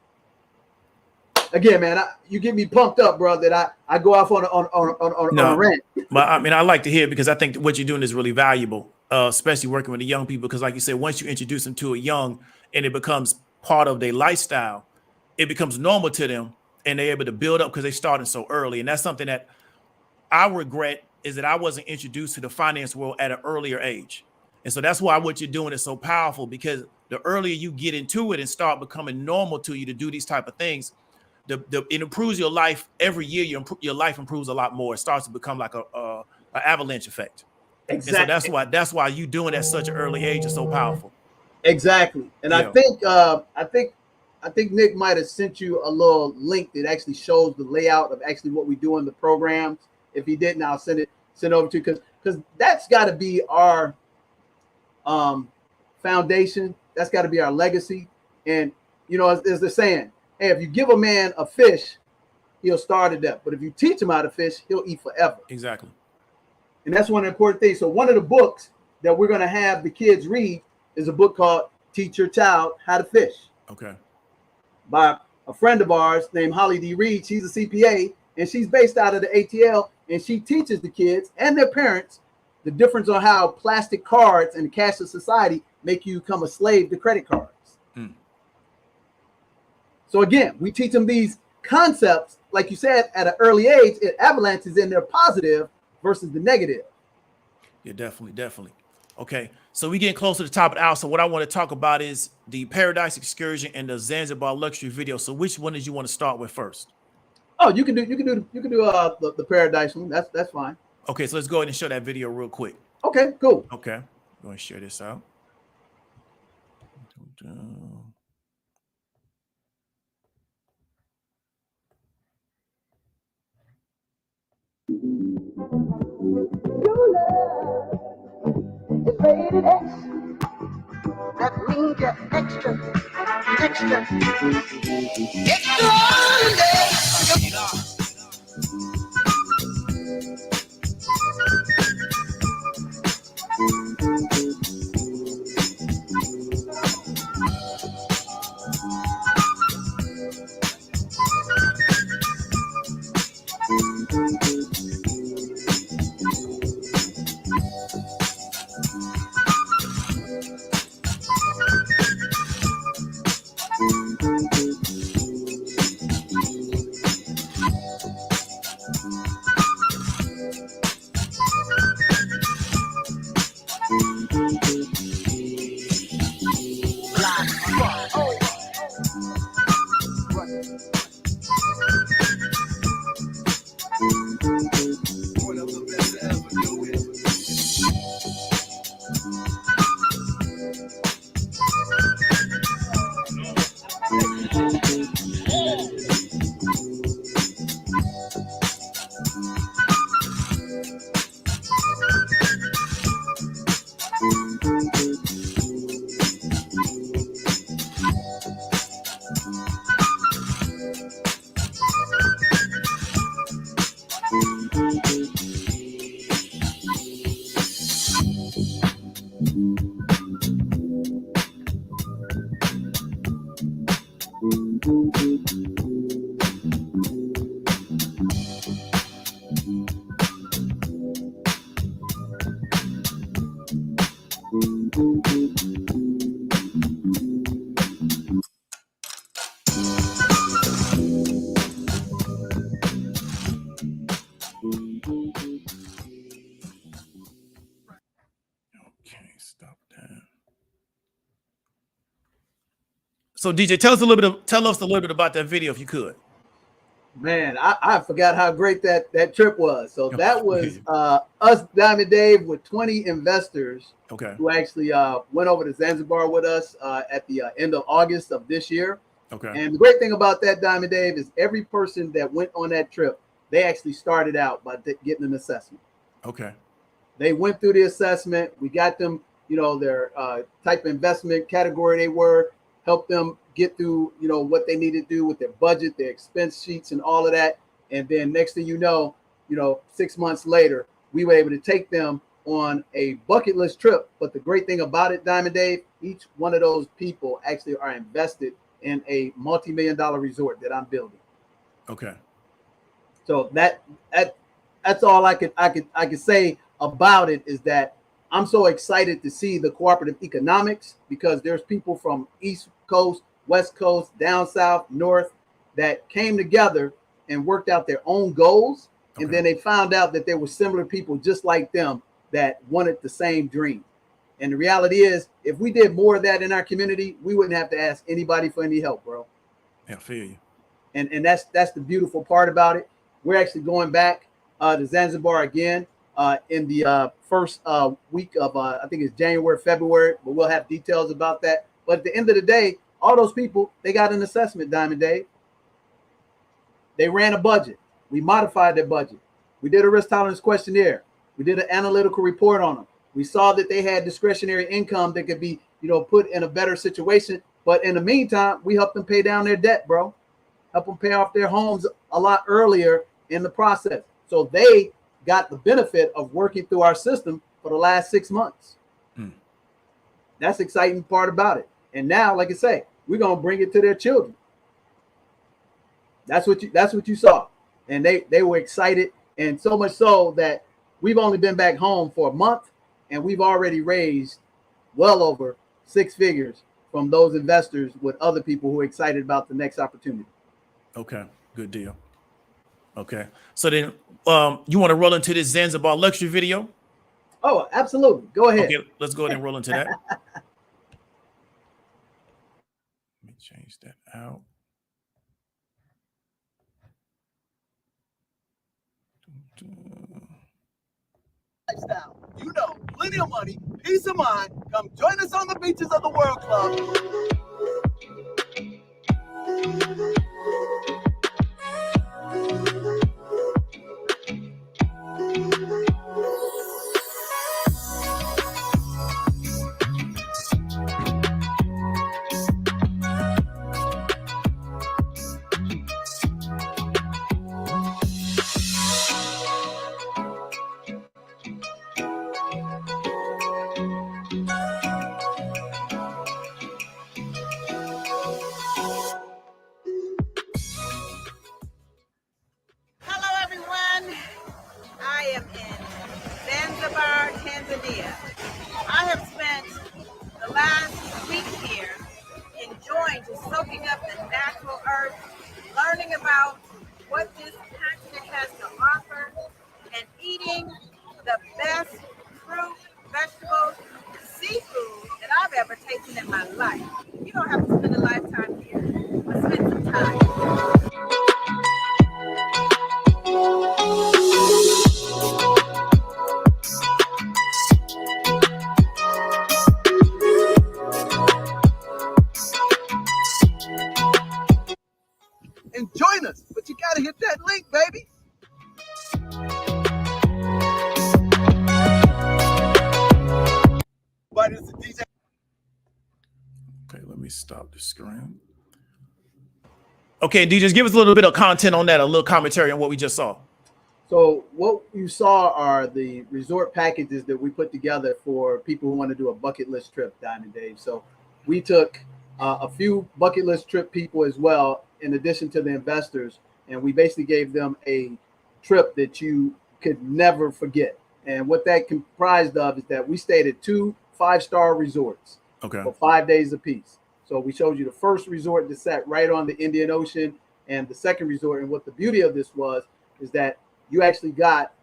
Again, man, you get me pumped up, bro, that I go off on a rant. But I mean, I like to hear it because I think what you're doing is really valuable, especially working with the young people. Because like you said, once you introduce them to a young and it becomes part of their lifestyle, it becomes normal to them. And they're able to build up because they started so early. And that's something that I regret is that I wasn't introduced to the finance world at an earlier age. And so that's why what you're doing is so powerful, because the earlier you get into it and start becoming normal to you to do these type of things, it improves your life every year. Your life improves a lot more. It starts to become like an avalanche effect. Exactly. And so that's why you doing at such an early age is so powerful. Exactly. And I think Nick might have sent you a little link that actually shows the layout of actually what we do in the programs. If he didn't, I'll send over to you because that's got to be our foundation. That's got to be our legacy. And you know, as they're saying, hey, if you give a man a fish, he'll starve to death. But if you teach him how to fish, he'll eat forever. Exactly. And that's one of the important things. So one of the books that we're going to have the kids read is a book called Teach Your Child How to Fish. Okay. By a friend of ours named Holly D. Reed. She's a CPA, and she's based out of the ATL, and she teaches the kids and their parents the difference on how plastic cards and the cashless society make you become a slave to credit cards. So again, we teach them these concepts, like you said, at an early age. It avalanches in their positive versus the negative. Yeah, definitely. Okay, so we getting close to the top of the hour. So what I want to talk about is the Paradise Excursion and the Zanzibar luxury video. So which one did you want to start with first? Oh, you can do the Paradise one. That's fine. Okay, so let's go ahead and show that video real quick. Okay, cool. Okay, I'm going to share this out. Your love is rated X. That means you're extraordinary. So DJ, tell us a little bit about that video if you could. Man, I forgot how great that trip was. So that was us, Diamond Dave, with 20 investors who actually went over to Zanzibar with us at the end of August of this year. And the great thing about that, Diamond Dave, is every person that went on that trip, they actually started out by getting an assessment. They went through the assessment. We got them, their type of investment category they were, helped them get through, what they need to do with their budget, their expense sheets and all of that. And then next thing you know, 6 months later, we were able to take them on a bucket list trip. But the great thing about it, Diamond Dave, each one of those people actually are invested in a multi-million-dollar resort that I'm building. So that's all I could say about it, is that I'm so excited to see the cooperative economics, because there's people from East Coast, West Coast, down south, north, that came together and worked out their own goals. And then they found out that there were similar people just like them that wanted the same dream. And the reality is, if we did more of that in our community, we wouldn't have to ask anybody for any help, bro. Yeah, I feel you. And that's the beautiful part about it. We're actually going back to Zanzibar again in the first week of, I think it's January, February, but we'll have details about that. But at the end of the day, all those people, they got an assessment, Diamond Dave. They ran a budget. We modified their budget. We did a risk tolerance questionnaire. We did an analytical report on them. We saw that they had discretionary income that could be, put in a better situation. But in the meantime, we helped them pay down their debt, bro. Help them pay off their homes a lot earlier in the process. So they got the benefit of working through our system for the last 6 months. That's the exciting part about it. And now, like I say, we're gonna bring it to their children. That's what you saw. And they were excited, and so much so that we've only been back home for a month, and we've already raised well over 6 figures from those investors with other people who are excited about the next opportunity. Okay, good deal. Okay, so then you want to roll into this Zanzibar luxury video? Oh, absolutely. Go ahead. Okay, let's go ahead and roll into that. Let me change that out. Lifestyle. Plenty of money, peace of mind. Come join us on the beaches of the World Club. Hello, everyone. I am in Zanzibar, Tanzania. I have spent the last week here enjoying just soaking up the natural earth, learning about what this continent has to offer, and eating the best fruit, vegetables, seafood that I've ever tasted in my life. You don't have to spend a lifetime here, but spend some time. And join us, but you got to hit that link, baby. But it's a DJ. Okay, let me stop the screen. Okay, DJ, give us a little bit of content on that, a little commentary on what we just saw. So what you saw are the resort packages that we put together for people who want to do a bucket list trip, Diamond Dave. So we took a few bucket list trip people as well, in addition to the investors, and we basically gave them a trip that you could never forget. And what that comprised of is that we stayed at 2 5-star resorts for 5 days apiece. So we showed you the first resort that sat right on the Indian Ocean, and the second resort. And what the beauty of this was is that you actually got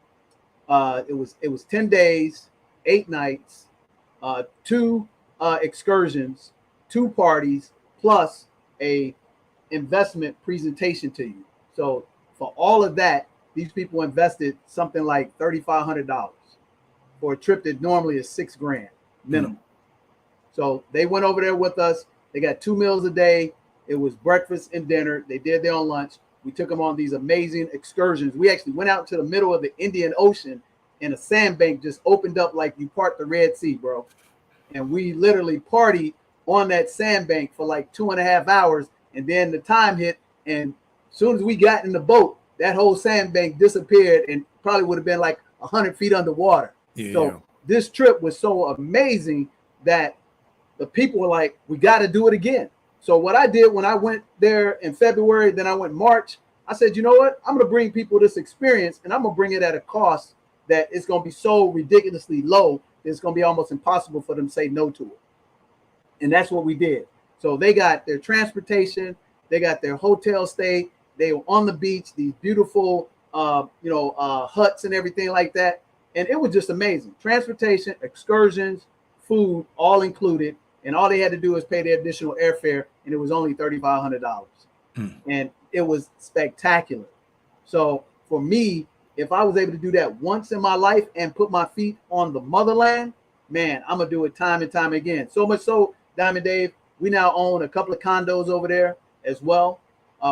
it was 10 days, 8 nights, 2 excursions, 2 parties, plus a investment presentation to you. So for all of that, these people invested something like $3,500 for a trip that normally is $6,000 minimum. So they went over there with us. They got 2 meals a day. It was breakfast and dinner. They did their own lunch. We took them on these amazing excursions. We actually went out to the middle of the Indian Ocean, and a sandbank just opened up like you part the Red Sea, bro. And we literally partied on that sandbank for like 2.5 hours. And then the time hit, and as soon as we got in the boat, that whole sandbank disappeared and probably would have been like 100 feet underwater. Yeah. So this trip was so amazing that the people were like, we got to do it again. So what I did when I went there in February, then I went March, I said, you know what? I'm going to bring people this experience, and I'm going to bring it at a cost that it's going to be so ridiculously low that it's going to be almost impossible for them to say no to it. And that's what we did. So they got their transportation, they got their hotel stay, they were on the beach, these beautiful, huts and everything like that. And it was just amazing. Transportation, excursions, food, all included. And all they had to do was pay their additional airfare, and it was only $3,500. And it was spectacular. So for me, if I was able to do that once in my life and put my feet on the motherland, man, I'm going to do it time and time again. So much so, Diamond Dave, we now own a couple of condos over there as well.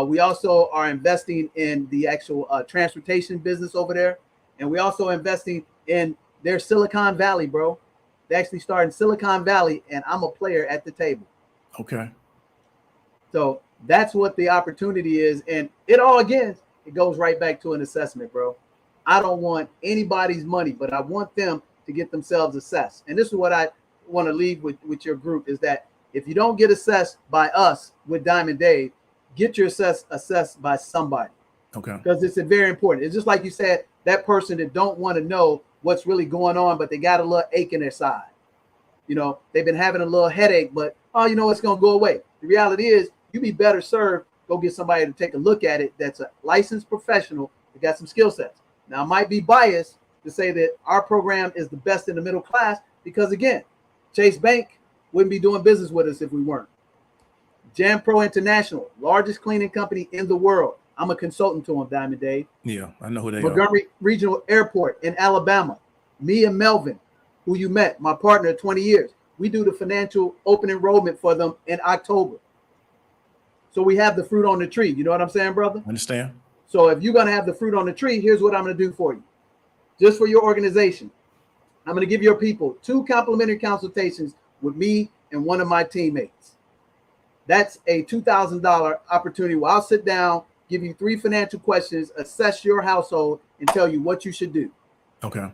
We also are investing in the actual transportation business over there. And we also investing in their Silicon Valley, bro. They actually started in Silicon Valley, and I'm a player at the table. Okay. So that's what the opportunity is. And it all, again, it goes right back to an assessment, bro. I don't want anybody's money, but I want them to get themselves assessed. And this is what I want to leave with your group, is that if you don't get assessed by us with Diamond Dave, get your assessed by somebody. Okay. Because it's very important. It's just like you said, that person that don't want to know what's really going on, but they got a little ache in their side. You know, they've been having a little headache, but, it's going to go away. The reality is, you'd be better served, go get somebody to take a look at it that's a licensed professional that got some skill sets. Now, I might be biased to say that our program is the best in the middle class because, again, Chase Bank wouldn't be doing business with us if we weren't. Jam Pro International, largest cleaning company in the world. I'm a consultant to them, Diamond Dave. Yeah, I know who they are. Montgomery Regional Airport in Alabama. Me and Melvin, who you met, my partner of 20 years. We do the financial open enrollment for them in October. So we have the fruit on the tree. You know what I'm saying, brother? Understand? So if you're going to have the fruit on the tree, here's what I'm going to do for you. Just for your organization, I'm going to give your people 2 complimentary consultations with me and one of my teammates. That's a $2,000 opportunity where I'll sit down, give you 3 financial questions, assess your household, and tell you what you should do. Okay.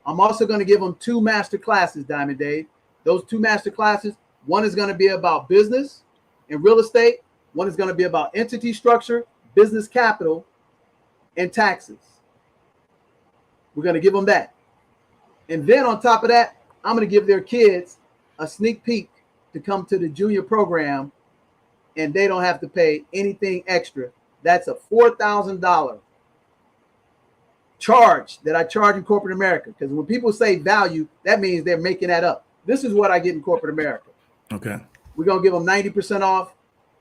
I'm also going to give them 2 master classes, Diamond Dave. Those 2 master classes, one is going to be about business and real estate. One is going to be about entity structure, business capital, and taxes. We're going to give them that. And then on top of that, I'm going to give their kids a sneak peek to come to the junior program, and they don't have to pay anything extra. That's a $4,000 charge that I charge in corporate America. Because when people say value, that means they're making that up. This is what I get in corporate America. Okay. We're going to give them 90% off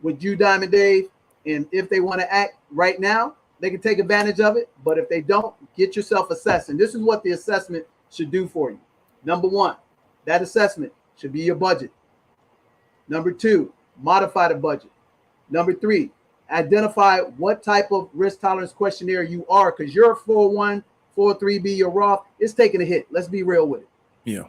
with you, Diamond Dave. And if they want to act right now, they can take advantage of it. But if they don't, get yourself assessed. And this is what the assessment should do for you. Number 1, that assessment should be your budget. Number 2, modify the budget. Number 3, identify what type of risk tolerance questionnaire you are, because your 401, 403B, your Roth, is taking a hit. Let's be real with it. Yeah.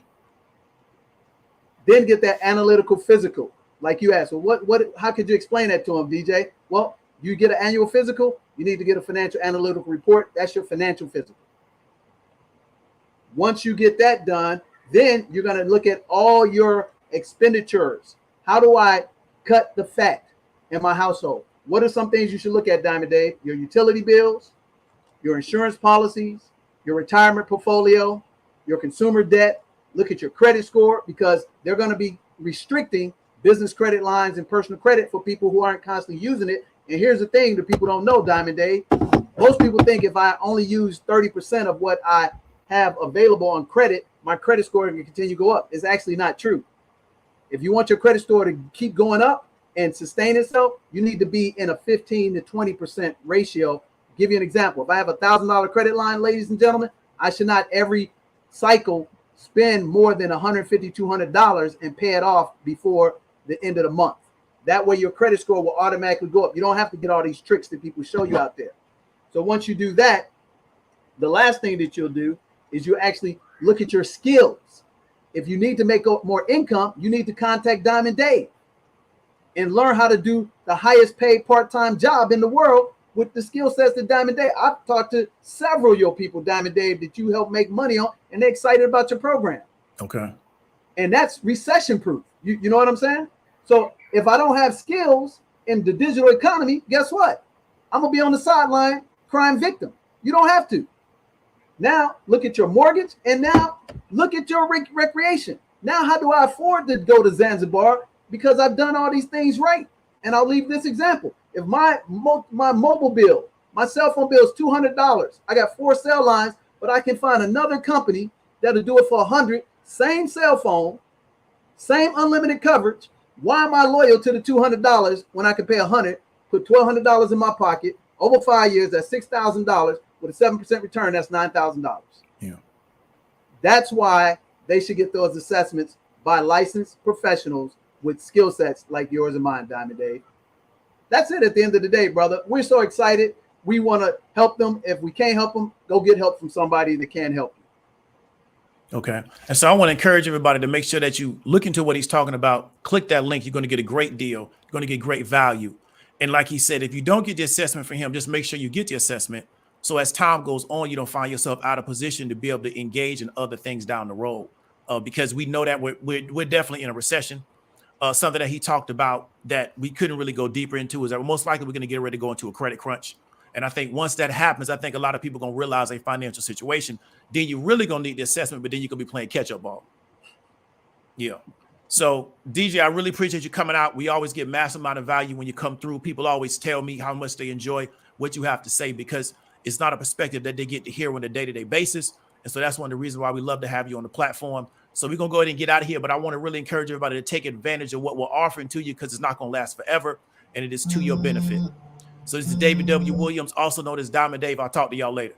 Then get that analytical physical, like you asked. Well, how could you explain that to them, DJ? Well, you get an annual physical, you need to get a financial analytical report. That's your financial physical. Once you get that done, then you're going to look at all your expenditures. How do I cut the fat in my household? What are some things you should look at, Diamond Dave? Your utility bills, your insurance policies, your retirement portfolio, your consumer debt. Look at your credit score, because they're going to be restricting business credit lines and personal credit for people who aren't constantly using it. And here's the thing that people don't know, Diamond Dave. Most people think if I only use 30% of what I have available on credit, my credit score can continue to go up. It's actually not true. If you want your credit score to keep going up, and sustain itself, you need to be in a 15 to 20% ratio. Give you an example. If I have $1,000 credit line, ladies and gentlemen, I should not every cycle spend more than $150, $200 and pay it off before the end of the month. That way your credit score will automatically go up. You don't have to get all these tricks that people show you out there. So once you do that, the last thing that you'll do is you actually look at your skills. If you need to make more income, you need to contact Diamond Dave and learn how to do the highest paid part-time job in the world with the skill sets that Diamond Dave. I've talked to several of your people, Diamond Dave, that you help make money on, and they're excited about your program. Okay. And that's recession proof. You know what I'm saying? So if I don't have skills in the digital economy, guess what? I'm going to be on the sideline, crime victim. You don't have to. Now look at your mortgage, and now look at your recreation. Now, how do I afford to go to Zanzibar? Because I've done all these things right. And I'll leave this example. If my mobile bill, my cell phone bill is $200, I got 4 cell lines, but I can find another company that'll do it for $100, same cell phone, same unlimited coverage. Why am I loyal to the $200 when I can pay $100, put $1,200 in my pocket over 5 years? That's $6,000 with a 7% return. That's $9,000. Yeah. That's why they should get those assessments by licensed professionals with skill sets like yours and mine, Diamond Dave. That's it at the end of the day, brother. We're so excited. We want to help them. If we can't help them, go get help from somebody that can help you. Okay. And so I want to encourage everybody to make sure that you look into what he's talking about. Click that link. You're going to get a great deal. You're going to get great value. And like he said, if you don't get the assessment from him, just make sure you get the assessment. So as time goes on, you don't find yourself out of position to be able to engage in other things down the road. Because we know that we're definitely in a recession. Something that he talked about that we couldn't really go deeper into is that most likely we're going to get ready to go into a credit crunch. And I think once that happens, I think a lot of people are going to realize a financial situation. Then you're really going to need the assessment, but then you're going to be playing catch up ball. Yeah. So DJ, I really appreciate you coming out. We always get massive amount of value when you come through. People always tell me how much they enjoy what you have to say because it's not a perspective that they get to hear on a day-to-day basis. And so that's one of the reasons why we love to have you on the platform. So we're going to go ahead and get out of here, but I want to really encourage everybody to take advantage of what we're offering to you because it's not going to last forever, and it is to your benefit. So this is David W. Williams, also known as Diamond Dave. I'll talk to y'all later.